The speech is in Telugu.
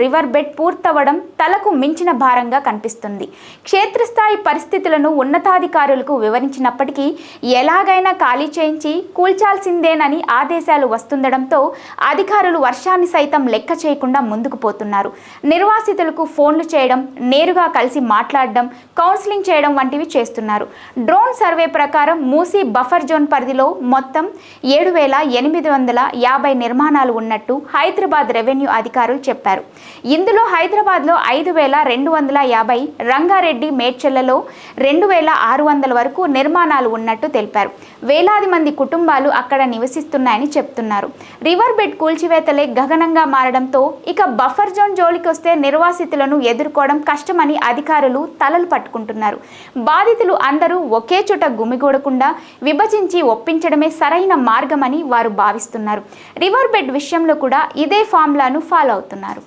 రివర్ బెడ్ పూర్తవడం తలకు మించిన భారంగా కనిపిస్తుంది. క్షేత్రస్థాయి పరిస్థితులను ఉన్నతాధికారులకు వివరించినప్పటికీ ఎలాగైనా ఖాళీ చేయించి కూల్చాల్సిందేనని ఆదేశాలు వస్తుండడంతో అధికారులు వర్షాన్ని సైతం లెక్క చేయకుండా ముందుకు పోతున్నారు. నిర్వాసితులకు ఫోన్లు చేయడం, నేరుగా కలిసి మాట్లాడడం, కౌన్సిలింగ్ చేయడం వంటివి చేస్తున్నారు. డ్రోన్ సర్వే ప్రకారం మూసీ బఫర్ జోన్ పరిధిలో మొత్తం 7,850 నిర్మాణాలు ఉన్నట్టు హైదరాబాద్ రెవెన్యూ అధికారులు చెప్పారు. ఇందులో హైదరాబాద్లో 5,250, రంగారెడ్డి, మేడ్చల్లలో 2,600 వరకు నిర్మాణాలు ఉన్నట్టు తెలిపారు. వేలాది మంది కుటుంబాలు అక్కడ నివసిస్తున్నాయని చెప్తున్నారు. రివర్ బెడ్ కూల్చివేతలే గగనంగా మారడంతో ఇక బఫర్ జోన్ జోలికి వస్తే నిర్వాసితులను ఎదుర్కోవడం కష్టమని అధికారులు తలలు పట్టుకుంటున్నారు. బాధితులు అందరూ ఒకే చోట గుమిగూడకుండా విభజించి ఒప్పించడమే సరైన మార్గమని వారు భావిస్తున్నారు. రివర్ బెడ్ విషయంలో కూడా ఇదే ఫార్ములాను ఫాలో అవుతున్నారు.